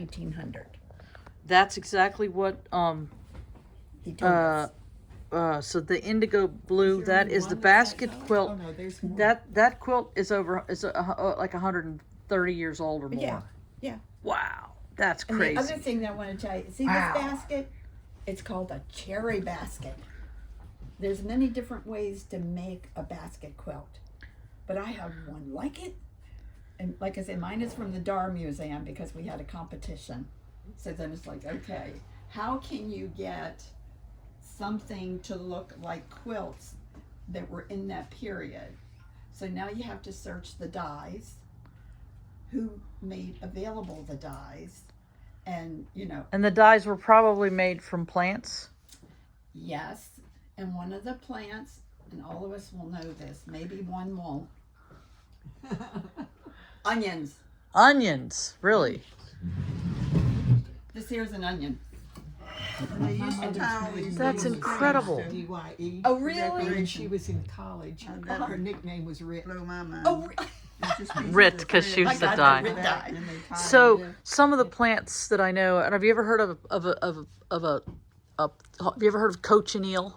1900. That's exactly what, He told us. so the indigo blue, that is the basket quilt. Oh, no, there's more. That quilt is like 130 years old or more. Yeah, yeah. Wow, that's And crazy. the other thing that I want to tell you, see Wow. this basket? It's called a cherry basket. There's many different ways to make a basket quilt, but I have one like it. And like I said, mine is from the Dar Museum because we had a competition. So then it's like, okay, how can you get something to look like quilts that were in that period? So now you have to search the dyes, who made available the dyes, and And the dyes were probably made from plants. yes, and one of the plants, and all of us will know this, maybe one won't. Onions. Onions, really? This here's an onion. That's incredible. DYE. Oh, really? When she was in college, her nickname was Rit. Blow my mind. Oh, Rit, because she was the I got dye. the Rit dye. So some of the plants that I know, and have you ever heard of have you ever heard of cochineal?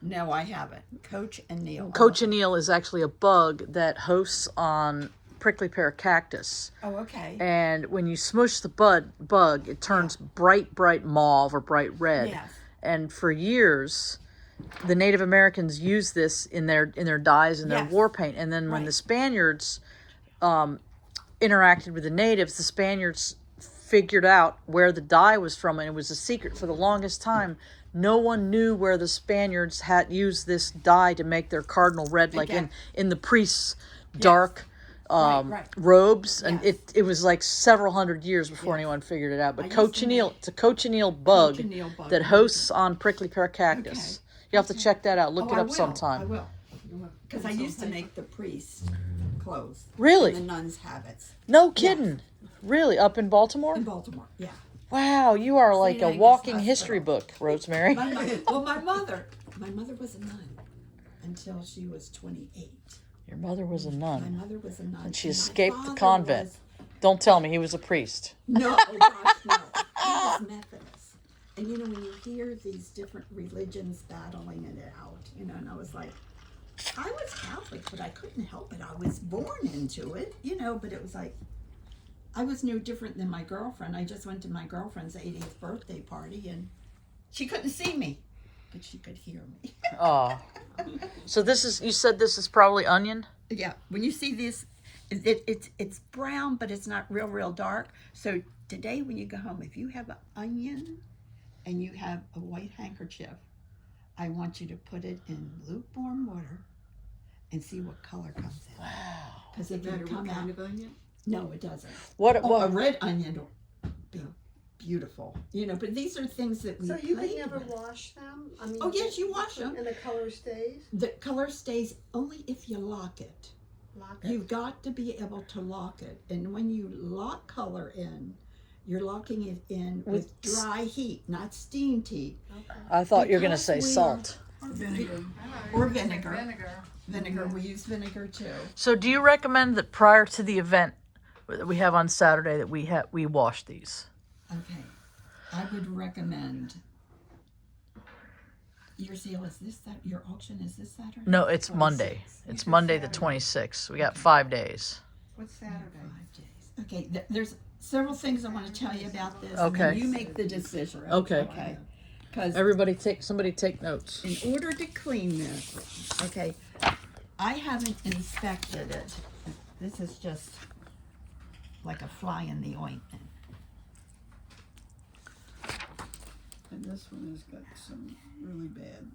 No, I haven't. Coach and Neil. Cochineal is actually a bug that hosts on prickly pear cactus. Oh, okay. And when you smush the bug, it turns bright mauve or bright red. Yes. And for years, the Native Americans used this in their dyes and their Yes. war paint. And then when Right. the Spaniards interacted with the natives, the Spaniards figured out where the dye was from, and it was a secret for the longest time. No one knew where the Spaniards had used this dye to make their cardinal red, like Okay. in the priests' dark Right. robes, and Yes. it was like several hundred years before anyone figured it out. But I used to cochineal, make- it's a cochineal bug Cochineal bug. that hosts on prickly pear cactus. You have to check that out. Look Oh, it I up will. sometime. I will. Because I used to make the priests clothes. Really? And the nuns' habits. No kidding. Really? Up in Baltimore? In Baltimore, yeah. Wow, you are like a Angus walking Hospital. history book, Rosemary. My mother was a nun until she was 28. Your mother was a My nun. mother was a nun. And she my escaped the father convent. was- Don't tell me he was a priest. No, oh gosh, no. He was Methodist. And when you hear these different religions battling it out, and I was like, I was Catholic, but I couldn't help it. I was born into it, but it was like, I was no different than my girlfriend. I just went to my girlfriend's 80th birthday party, and she couldn't see me, but she could hear me. Oh. So you said this is probably onion? Yeah, when you see this, it's brown, but it's not real dark. So today when you go home, if you have an onion and you have a white handkerchief, I want you to put it in lukewarm water and see what color comes out. Wow. Because it No can matter what come kind out. of onion? No, it doesn't. What A red onion will be beautiful, but these are things that we So you play could never with. wash them? I mean, Oh, yes, you wash them. And the color stays? The color stays only if you lock it. Lock it? You've got to be able to lock it. And when you lock color in, you're locking it in with dry heat, not steamed heat. Okay. I thought you were going to say Because we salt. Vinegar. Or vinegar. Vinegar, we use vinegar too. So do you recommend that prior to the event that we have on Saturday that we wash these? Okay. I would recommend. Your sale is this Saturday? Your auction is this Saturday? No, it's Monday. It's Monday the 26th. We got 5 days. What's Saturday? 5 days. Okay, there's several things I want to tell you about this. Okay. And then you make the decision. Okay. Okay. Because Somebody take notes. in order to clean this, okay, I haven't inspected it. This is just like a fly in the ointment. And this one has got some really bad.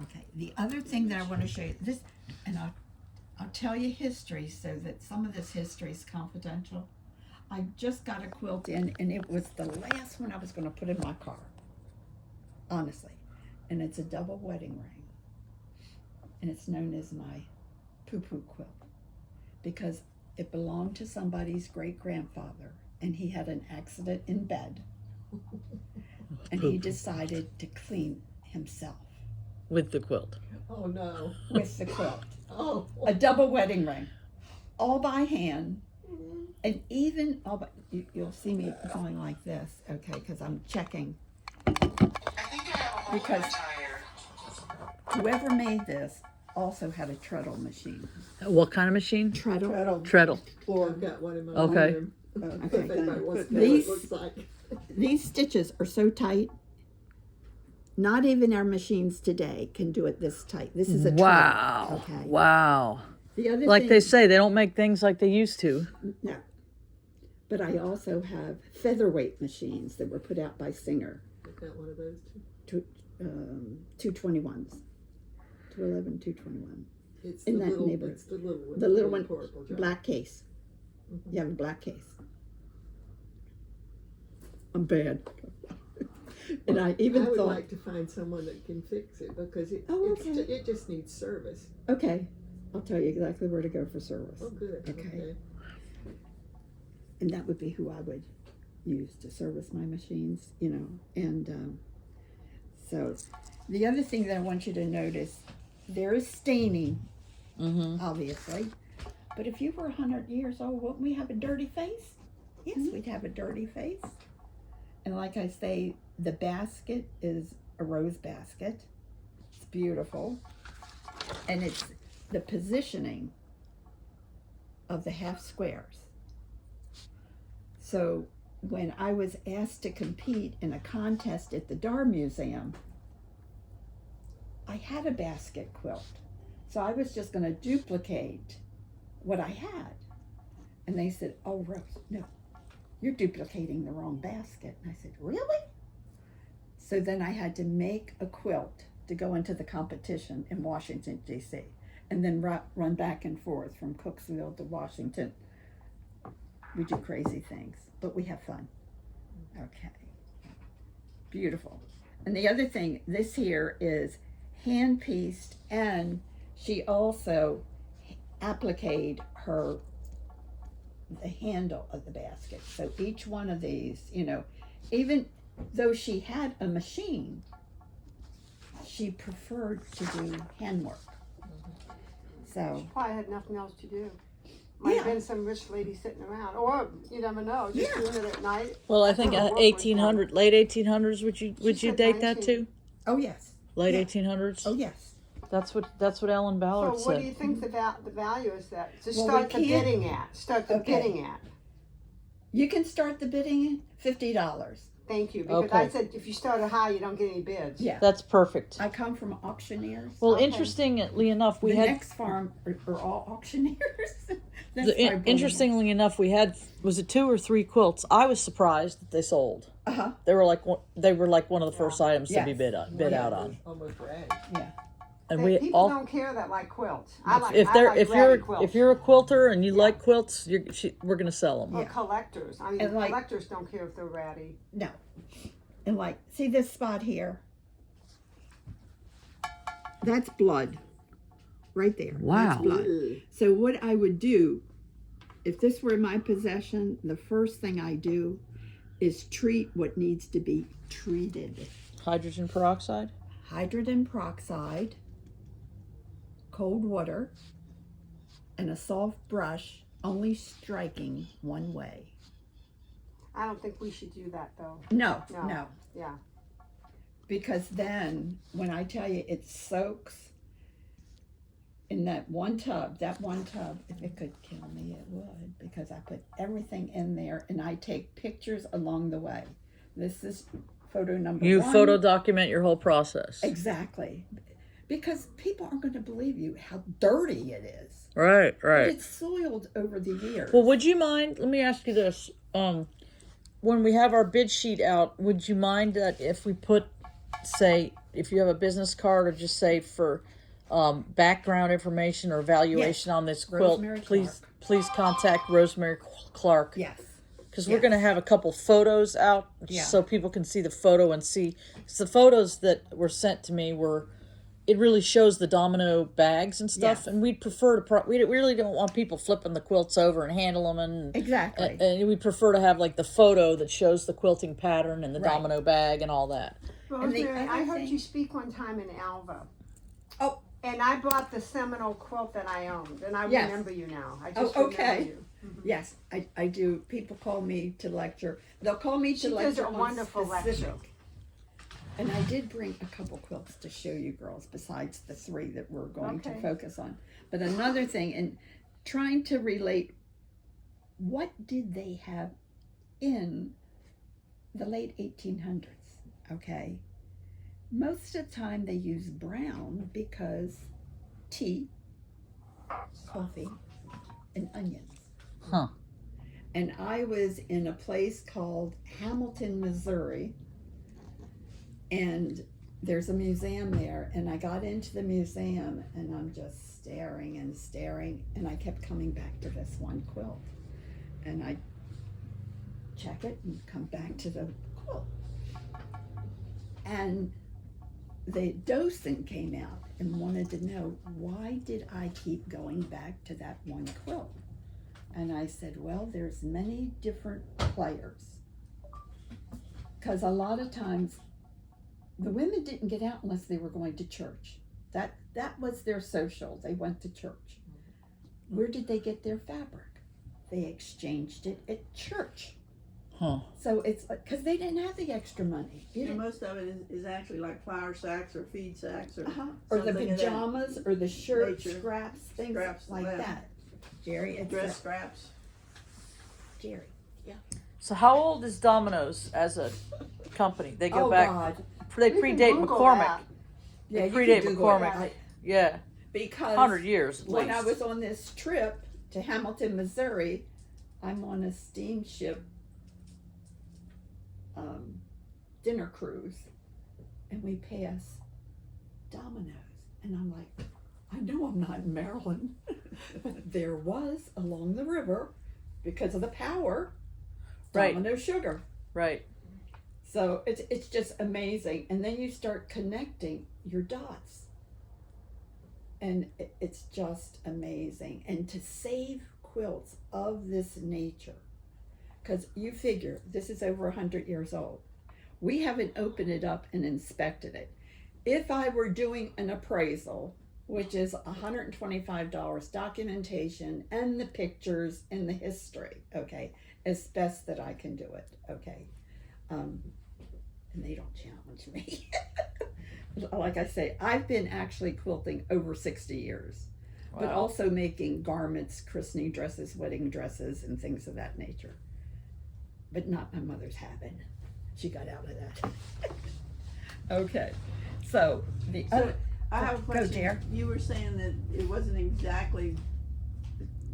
Okay, the other thing that I want to show you, this, and I'll tell you history so that some of this history is confidential. I just got a quilt in, and it was the last one I was going to put in my car, honestly. And it's a double wedding ring. And it's known as my poo-poo quilt because it belonged to somebody's great-grandfather, and he had an accident in bed. And he decided to clean himself With the quilt. Oh, no. with the quilt. Oh. A double wedding ring, all by hand. And even, oh, but you'll see me going like this, okay, because I'm checking. Because whoever made this also had a treadle machine. What kind of machine? Treadle. Treadle. I've got one in my Okay. room. Okay. If anybody wants to know These- what it looks like. These stitches are so tight. Not even our machines today can do it this tight. This is a Wow. treadle. Okay. Wow. The other Like thing, they say, they don't make things like they used to. no. But I also have featherweight machines that were put out by Singer. I've got one of those too. 221s. 211, 221. It's In the that little, neighborhood. it's the little one. The little with one, purple jar. black case. Mhm. You have a black case. I'm bad. And I even I would thought, like to find someone that can fix it because Oh, it's okay. it just needs service. okay, I'll tell you exactly where to go for service. Oh, good. Okay. And that would be who I would use to service my machines, you know. And so the other thing that I want you to notice, there is staining, obviously. But if you were 100 years old, wouldn't we have a dirty face? Yes, we'd have a dirty face. And like I say, the basket is a rose basket. It's beautiful. And it's the positioning of the half squares. So when I was asked to compete in a contest at the Dar Museum, I had a basket quilt. So I was just going to duplicate what I had. And they said, "Oh, Rose, no, you're duplicating the wrong basket." And I said, "Really?" So then I had to make a quilt to go into the competition in Washington, D.C., and then run back and forth from Cooksville to Washington. We do crazy things, but we have fun. Okay. Beautiful. And the other thing, this here is hand-pieced, and she also appliqued the handle of the basket. So each one of these, you know, even though she had a machine, she preferred to do handwork. So, Probably had nothing else to do. Might have Yeah. been some rich lady sitting around, or you never know, just Yeah. doing it at night. Well, I think Her work was 1800, late 1800s. Would you said date that 19. too? oh yes, Late Yeah. 1800s. oh yes. That's what Ellen Ballard So what do you said. think the value is that? To Well, start we the can't- bidding at. Start the Okay. bidding at. You can start the bidding at $50. Thank you. Because I Okay. said if you start it high, you don't get any bids. Yeah. That's perfect. I come from auctioneers. Well, Okay. interestingly enough, we the had next farm are all auctioneers. That's why I brought them. interestingly enough, we had, was it 2 or 3 quilts? I was surprised that they sold. Uh-huh. They were like one of the first items to be Yes. bid out on. Almost rag. Yeah. And People don't care that like quilts. I like if ratty quilts. you're a quilter and you like quilts, we're gonna sell them. Or collectors. I mean, And like- collectors don't care if they're ratty. No. And like, see this spot here? That's blood. Right there. Wow. That's blood. So what I would do, if this were in my possession, the first thing I do is treat what needs to be treated. Hydrogen peroxide. Hydrogen peroxide, cold water, and a soft brush, only striking one way. I don't think we should do that though. No, No. no. Yeah. Because then, when I tell you it soaks in that one tub, if it could kill me, it would. Because I put everything in there and I take pictures along the way. This is photo number You one. photo document your whole process. Exactly. Because people aren't going to believe you how dirty it is. Right, But right. it's soiled over the years. Well, would you mind? Let me ask you this: when we have our bid sheet out, would you mind that if we put, say, if you have a business card, or just say for background information or valuation on this quilt, Rosemary please contact Rosemary Clark. Yes. Because we're Yes. going to have a couple photos out Yeah. so people can see the photo and see. 'Cause the photos that were sent to me it really shows the domino bags and stuff. Yes. And we'd prefer to, we really don't want people flipping the quilts over and handle them. And Exactly. and we prefer to have like the photo that shows the quilting pattern and the Right. domino bag and all that. the Rosemary, I other heard thing- you speak one time in Alva. Oh, And I bought the Seminole quilt that I owned, and I Yes. remember you now. I Oh, just okay. remember you. Yes, I do. People call me to lecture. They'll call me to She lecture does a on wonderful specific. lecture. And I did bring a couple quilts to show you girls besides the three that we're going to Okay. focus on. But another thing, and trying to relate, what did they have in the late 1800s? Okay. Most of the time they use brown because tea, coffee, and onions. Huh. And I was in a place called Hamilton, Missouri, and there's a museum there, and I got into the museum and I'm just staring and staring, and I kept coming back to this one quilt, and I check it and come back to the quilt, and the docent came out and wanted to know, why did I keep going back to that one quilt? And I said, well, there's many different players. Because a lot of times, the women didn't get out unless they were going to church. That was their social. They went to church. Where did they get their fabric? They exchanged it at church. Huh. So it's like, because they didn't have the extra money. You And didn't- most of it is actually like flour sacks or feed sacks or Or the something of that pajamas, or the shirt nature. scraps, things Scraps, like yeah. that. Jerry, it's dress scraps. Jerry. So how old is Domino's as a company? They go Oh back. God. They You can predate Google McCormick. that. Yeah, you predate can Google McCormick. it. I- Yeah, because 100 years at when least. I was on this trip to Hamilton, Missouri, I'm on a steamship dinner cruise, and we pass Domino's, and I'm like, I know I'm not in Maryland, but there was along the river, because of the power, Right. Domino's sugar. Right. So it's just amazing, and then you start connecting your dots, and it's just amazing. And to save quilts of this nature, because you figure this is over 100 years old. We haven't opened it up and inspected it. If I were doing an appraisal, which is $125 documentation and the pictures and the history, okay, as best that I can do it, okay. And they don't challenge me. Like I say, I've been actually quilting over 60 years, but Wow. also making garments, christening dresses, wedding dresses, and things of that nature. But not my mother's habit. She got out of that. Okay, so the other, I have a Go, question. Jer. You were saying that it wasn't exactly,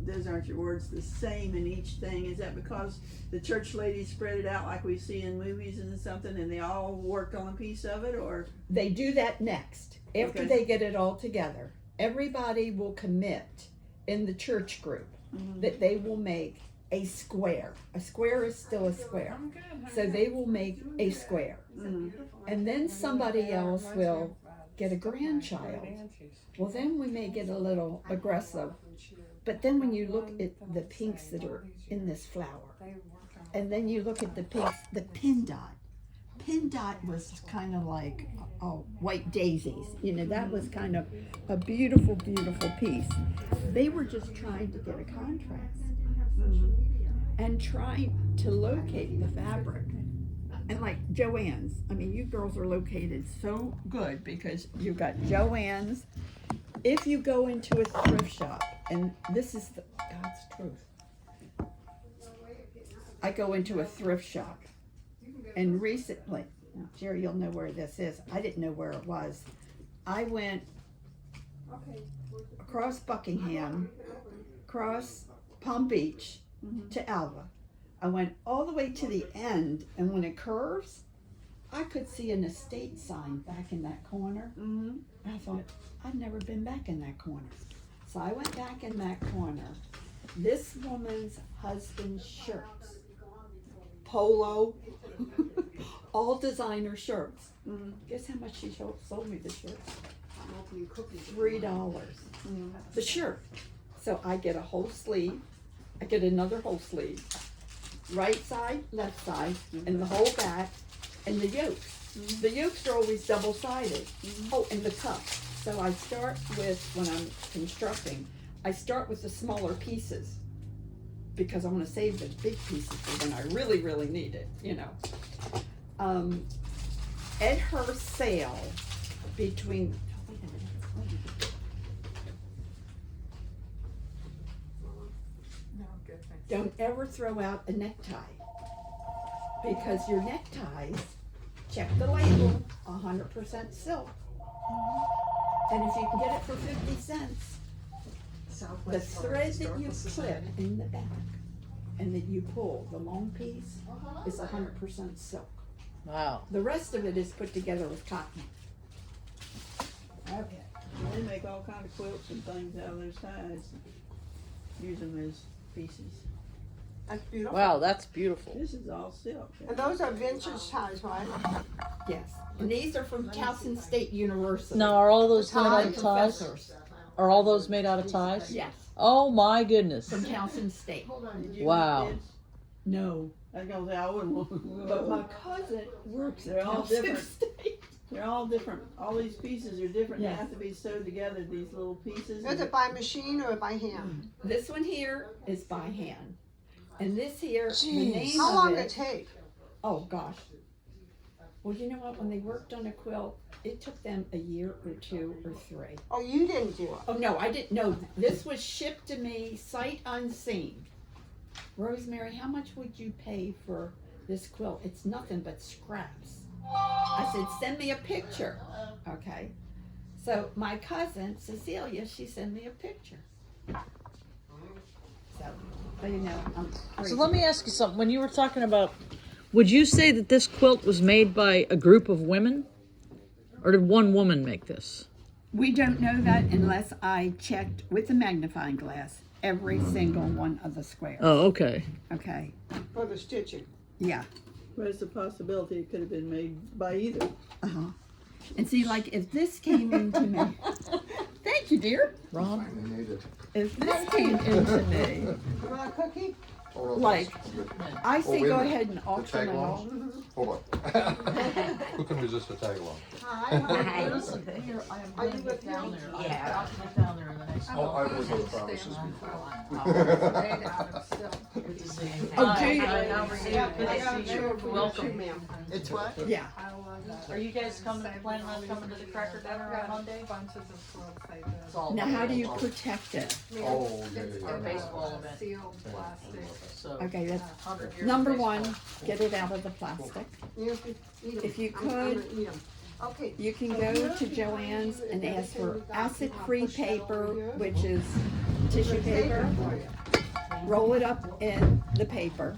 those aren't your words, the same in each thing. Is that because the church ladies spread it out like we see in movies and something, and they all worked on a piece of it, or? they do that next. After Okay. they get it all together, everybody will commit in the church group that they will make a square. A square is still a square. So they will make a square. And then somebody else will get a grandchild. Well, then we may get a little aggressive. But then when you look at the pinks that are in this flower, and then you look at the pinks, the pin dot. Pin dot was kind of like white daisies. You know, that was kind of a beautiful, beautiful piece. They were just trying to get a contrast and trying to locate the fabric. And like Joann's, I mean, you girls are located so good because you've got Joann's. If you go into a thrift shop, and this is God's truth, I go into a thrift shop, and recently, now, Jerry, you'll know where this is. I didn't know where it was. I went across Buckingham, across Palm Beach to Alva. I went all the way to the end, and when it curves, I could see an estate sign back in that corner. Mm-hmm. I thought, I've never been back in that corner. So I went back in that corner. This woman's husband's shirts, polo, all designer shirts. Mm-hmm. Guess how much she sold me the shirts? $3. The shirt. So I get a whole sleeve. I get another whole sleeve. Right side, left side, and the whole back, and the yokes. The yokes are always double-sided. Oh, and the cuff. So I start with, when I'm constructing, I start with the smaller pieces because I want to save the big pieces for when I really, really need it, you know. At her sale, between, wait a minute, don't ever throw out a necktie because your neckties, check the label, 100% silk. And if you can get it for 50 cents, the thread that you clip in the back and that you pull, the long piece, is 100% silk. Wow. The rest of it is put together with cotton. Okay. They make all kind of quilts and things out of those ties. Use them as pieces. That's beautiful. Wow, that's beautiful. This is all silk. And those are vintage ties, right? Yes. And these are from Towson State University. Now, are all those made Tie out of ties? professors. Are all those made out of ties? Yes, Oh my goodness. from Towson State. Did you Wow. make this? No, I was gonna say I wouldn't want. but my cousin works at They're all Towson different. State. They're all different. All these pieces are different. They Yes. have to be sewed together. These little pieces. Is it by machine or by hand? This one here is by hand. And this here, the name How of long it, it take? oh gosh. Well, you know what, when they worked on a quilt, it took them a year or 2 or 3. Oh, you didn't do it. Oh, no, I didn't know. This was shipped to me sight unseen. Rosemary, how much would you pay for this quilt? It's nothing but scraps. I said, send me a picture. Okay. So my cousin, Cecilia, she sent me a picture. So you know, I'm crazy. So let me ask you something. When you were talking about, would you say that this quilt was made by a group of women? Or did one woman make this? We don't know that unless I checked with a magnifying glass every single one of the squares. Oh, okay. Okay. For the stitching. Yeah. But it's a possibility it could have been made by either. Uh-huh. And see, like, if this came into me, thank you, dear. Ron? Finally made it. If this came into me, You want a cookie? Hold on, like, good. I Oh, say wait a go minute. ahead and The auction tag it all. along? Hold on. Who can resist a tag along? Hi. Are you with me? Yeah. I'll get down there in the next Oh, I've worked on the promises before. Oh, do you? Welcome. It's what? Yeah. Are you guys planning on coming to the cracker dinner on Monday? It's all Now, how do you protect it? Oh, yeah, Our yeah, baseball event. Sealed plastic. So, Okay, that's 100 years number of one. baseball. Get it out of the plastic. You have to eat 'em. If you I'm could, gonna eat 'em. Okay. you can go to Joann's and ask for acid-free paper, which is tissue paper. Roll it up in the paper,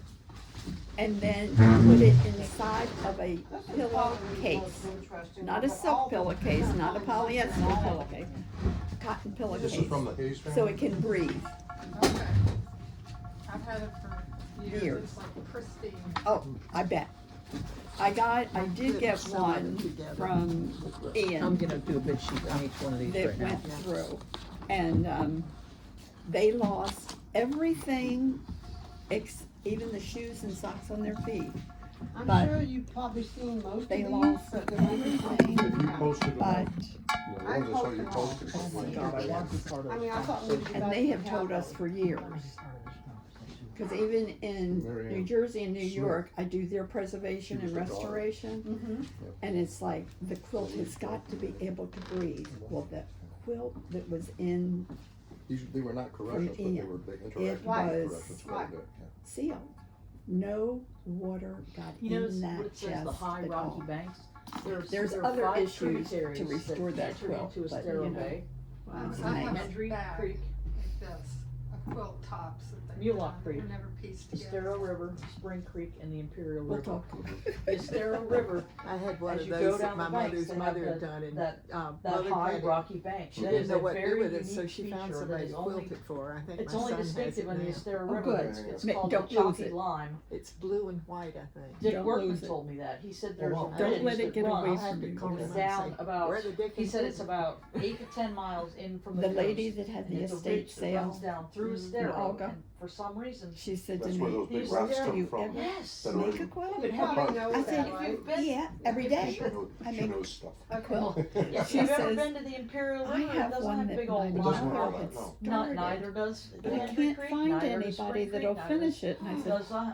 and then put it inside of a pillowcase. Not a silk pillowcase, not a polyester pillowcase, a cotton This is from pillowcase, the Hayes family? so it can breathe. Okay. I've had it for years. Years. It's like pristine. Oh, I bet. I did get one from I'm Ian gonna do a bid sheet on each one of these that right now. went through, and they lost everything, even the shoes and socks on their feet. But I'm sure you've probably seen most of they these, lost but they're everything. Have you posted them? But The ones I saw you posted. Oh my God, I want to be part of I mean, I thought maybe you and guys they have would told us for years. Because even in Mary New Ann. Jersey and New Sure. York, I do their preservation She was and the daughter. restoration. Mm-hmm. And it's like, the quilt has got to be able to breathe. Well, the quilt that was in They were not corrections, but they Ian. were big It interactive was- corrections quite a bit, yeah. sealed. No water got You know, in what that it says, chest the high at rocky all. banks? There's there are other 5 issues to tributaries restore that enter quilt, into but, Estero you know. Bay, It's I have nice. a Hendry bag Creek, like this, of quilt tops that they Mulock Creek, were never pieced together. Estero River, Spring Creek, and the Imperial We'll River. talk. The Estero River, I had one as of you go those down that the my banks, mother's they have mother had the- done, and that mother high had it. rocky bank. She That didn't is know a what to do very with it, so unique she found feature that somebody is to only, quilt it for. I think it's my only son has distinctive it on the now. Estero Oh, River. good. It's Ma- called don't the lose chalky it. lime. It's blue and white, I think. Dick Don't Workman lose it. told me that. He said there's a Don't ridge let it that get away runs from you. Call him It's and down say, about, "Where the dickens he said is it's it?" about 8 to 10 miles in from the The coast. lady that had And the it's a estate ridge that runs sale, down through Estero, Olga. and for some reason, She said That's to where me, those big These rocks there- come you from. ever yes. That make a already- quilt? You probably know I that, said, right? yeah, every day. She I make knows stuff. quilt. Yeah, She if you've ever says, been to the Imperial I River, it have doesn't one have that big my old It doesn't mother have had that, no. started, Neither does but I Henry can't Creek, find neither does anybody Spring that'll Creek, neither finish it. And I does, said,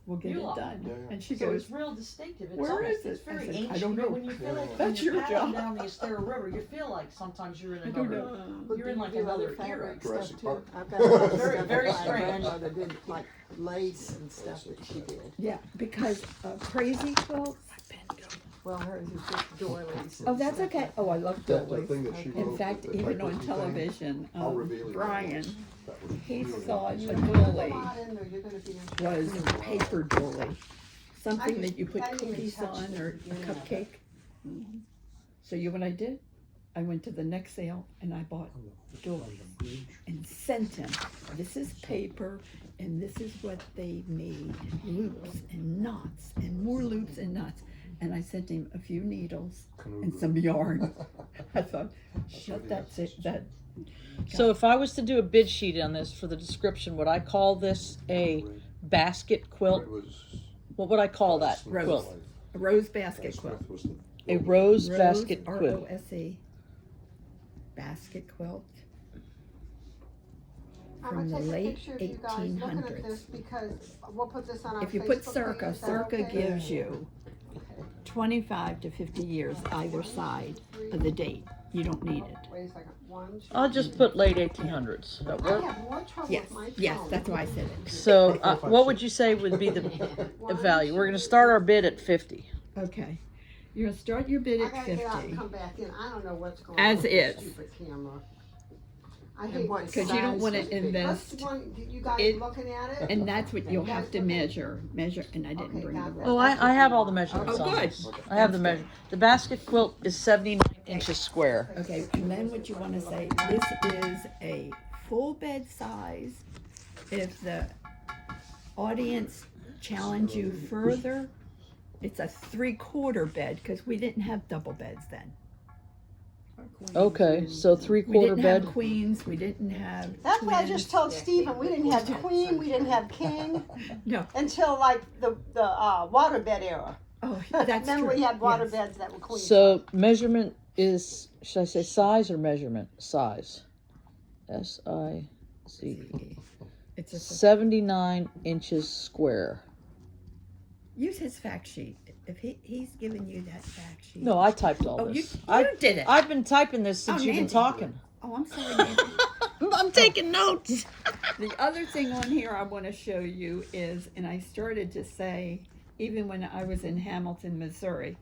we'll get Beulah. it done. Yeah, yeah. And she so goes, it's real distinctive. It's where almost, is it? It's very I said, ancient. I don't but know. when you feel like That's when you're your paddling job. down the Estero River, you feel like sometimes you're in I don't another. know. But You're do in you like do other another fabric era. stuff Jurassic too? Park. I've got a lot of Very, stuff very that my strange. grandmother did, like lace and stuff that she did. Yeah, because crazy quilts. Well, hers is just doilies. Oh, that's okay. Oh, I love The doilies. thing that she In wrote, fact, the even on typewritten thing, television, how revealing it Brian, was. That was he really thought a nice. There's a doily lot in there, you're gonna be was interested. a paper doily. Something I that you put didn't even cookies touch on the or a beginning of it. cupcake. So you know what I did? I went to the next sale and I bought doilies and sent him. This is paper and this is what they made. Loops and knots and more loops and knots. And I sent him a few needles and some yarn. I thought, shut that, that. So if I was to do a bid sheet on this for the description, would I call this a basket quilt? It was. What would I call that Smith quilt? was A rose like- basket Smith quilt. was the A builder. rose basket quilt. R-O-S-E. Basket quilt. I'm From gonna the take a late picture of you guys looking at 1800s. this because we'll put this on our If you put Facebook circa, page, is that circa okay? gives you 25 to 50 years either side of the date. You don't need it. Wait a second, one, two. I'll just put late 1800s. That I work? have more trouble Yes, with my phone. yes, that's why I said it. So what would you say would be the value? We're going to start our bid at 50. Okay. You're gonna start your bid I at gotta get out 50. and come back in, I don't know what's going on As with is. this stupid camera. I hate what this. Because you don't size want is to it? invest, What's one, you guys it- looking at it? and that's what you'll have to measure, and I didn't Okay, bring the got that. ruler. Oh, I have all the measurements Oh, on good. this. I have the measure. The basket quilt is 79 inches square. Okay, and then what you want to say, this is a full bed size. If the audience challenge you further, it's a 3/4 bed, because we didn't have double beds then. Okay, so We 3/4 didn't bed. have queens, we didn't have That's what I twins. just told Stephen, we didn't have queen, we didn't have king, No, until like the waterbed era. oh, that's true. Remember we had water yes. beds that were queen. So measurement is, should I say size or measurement? Size. S-I-Z-E. It's a, 79 inches square. use his fact sheet. If he's giving you that fact sheet. No, I typed all Oh, you this. I did it. I've been typing this since Oh, you've been Nancy. talking. Oh, I'm sorry, Nancy. I'm taking notes. The other thing on here I want to show you is, and I started to say, even when I was in Hamilton, Missouri,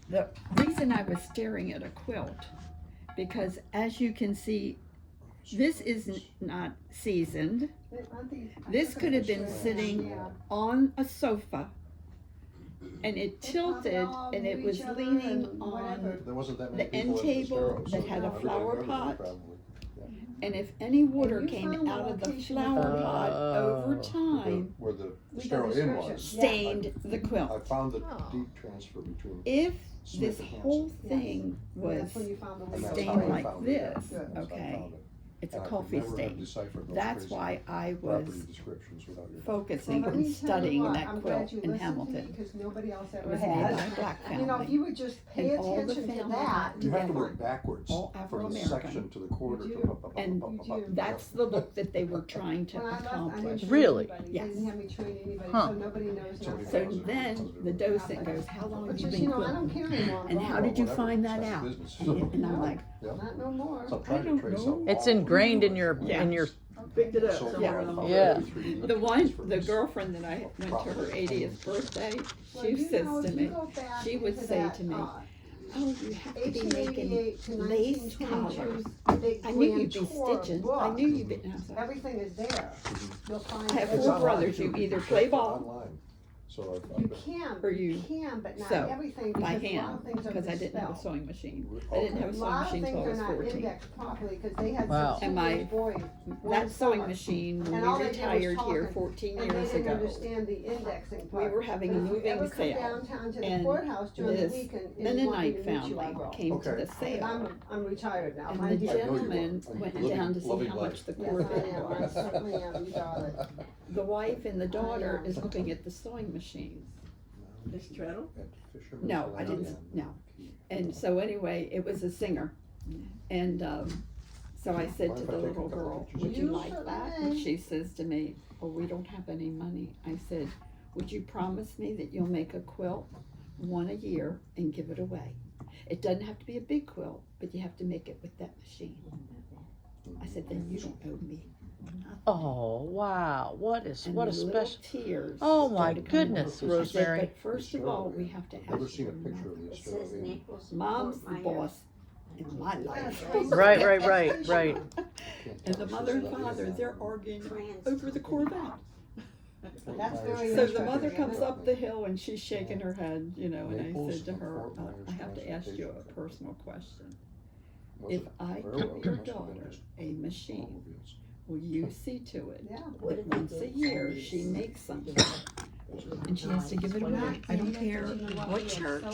the reason I was staring at a quilt, because as you can see, this is not seasoned. This could have been sitting on a sofa, and it tilted, and it was leaning on, There wasn't that many the end people at table Estero, so that had a everybody flower knew pot. probably. and if any water And you came found the out of the location flower of pot over time, Where the We Estero got Inn description. was. stained the I quilt. found the Oh. deep transfer between. If Smith this and whole Hanson. thing was That's when you found the And window. that's how stained I like found it. this, That's how I okay, found it. it's a And I could coffee never have stain. deciphered those That's crazy why I property was descriptions without your. focusing Well, let and me tell you studying what, that I'm quilt glad you in listened to me, Hamilton. because nobody else It ever was made by a has. black You know, if family. you would just pay And all the attention to family that. You have to together, work backwards all from the Afro-American. section to the quarter. You to do. pa- pa- pa- And pa- pa- pa- you do. That's the look that they were trying to When I left, I accomplish. didn't Really? train anybody. Yes. They didn't have me train anybody, Huh. so nobody knows Somebody nothing. So then the docent goes, how long But have you just, been you know, I don't quilting? care anymore. And how did you Whatever, find that it's out? business. And I'm like, Not no more. So I'm trying I to don't trace know. out It's all ingrained the in your Yeah. in your. Picked it up so somewhere far, along the Yeah. way. 3D the one, the transfers. girlfriend that I went to her 80th birthday, Well, she you says know, to if me, you go back she would into say that, to me, oh, you have to be 1888 to making lace 1922, collars. big I knew you'd grand be tour stitching. I book. knew you'd be. I was like, Everything is there. You'll find I have It's four online, brothers. too. You either can play check it ball online. So You I've can, Or you you can, but not sew everything, by because a lot hand, of things are because I didn't have a misspelled. sewing machine. I Okay. didn't have a A sewing lot of machine till I things was are not 14. indexed properly, cause they had Wow. some And my- teenage boys. one That sewing summer, machine, when and we all they did was retired here talking, 14 and they years didn't ago, understand the indexing we part. were having a But if you moving ever come sale. downtown to the And courthouse during the this weekend, and you want me Mennonite to meet you, family I will. came to Okay. the sale. I'm retired now, And I'm the here. I know you are. gentleman I'm went living- down to see loving how life. much the Yes, Corvette I am, I was. certainly am, you got it. The wife and the daughter am. is looking at the sewing machines. Miss Treadle? At Fisherman's No, I didn't, Landing. no. And so anyway, it was a singer. And, so I said to the little girl, would you like that? And she says to me, oh, we don't have any money. I said, would you promise me that you'll make a quilt, one a year, and give it away? It doesn't have to be a big quilt, but you have to make it with that machine. I said, then you don't owe me nothing. Oh, wow. What And what a the little special. tears. Oh, my started coming goodness, out. I said, Rosemary. but first of all, we have to Never ask seen a your picture mother. of the It says Australian. Nichols. Mom's the Fort Myers. boss in my life. Right, right, right, right. And the mother and father, they're arguing over the Corvette. That's very So interesting. the mother comes up the hill and she's shaking her head, you know, and I Naples said to and her, Fort Myers I have to ask you a transportation. personal question. Was If it I railroad? give It your must have been daughter just a machine, automobiles. will you see to it Yeah. What that did they once a do? year she makes something and she has to give it away? I don't care what church,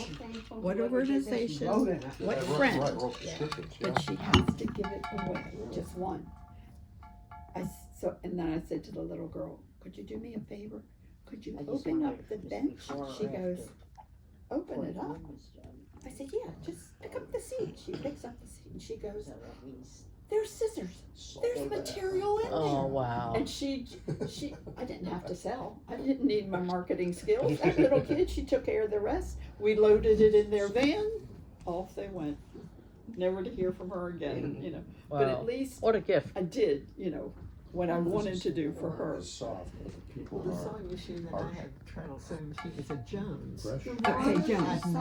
what organization, what Right, friend, right, wrote prescriptions, yeah. but she has to give it away, just one. And then I said to the little girl, could you do me a favor? Could you I just open wondered up the if it was bench? before or She goes, after. open it up. Was done. I said, yeah, just pick up the seed. She picks up the seed and she goes, So that means there's scissors. So There's bad. material in Oh, there. wow. And I didn't have to sell. I didn't need my marketing skills. That little kid, she took care of the rest. We loaded it in their van. Off they went. Never to hear from her again, you know. But Wow. at least What a gift. I did, you know, what I wanted to do for her. It's soft, but the people Well, the are sewing machine that I harsh. had, Treadle sewing machine, is a Jones. fresh. Okay, Jones.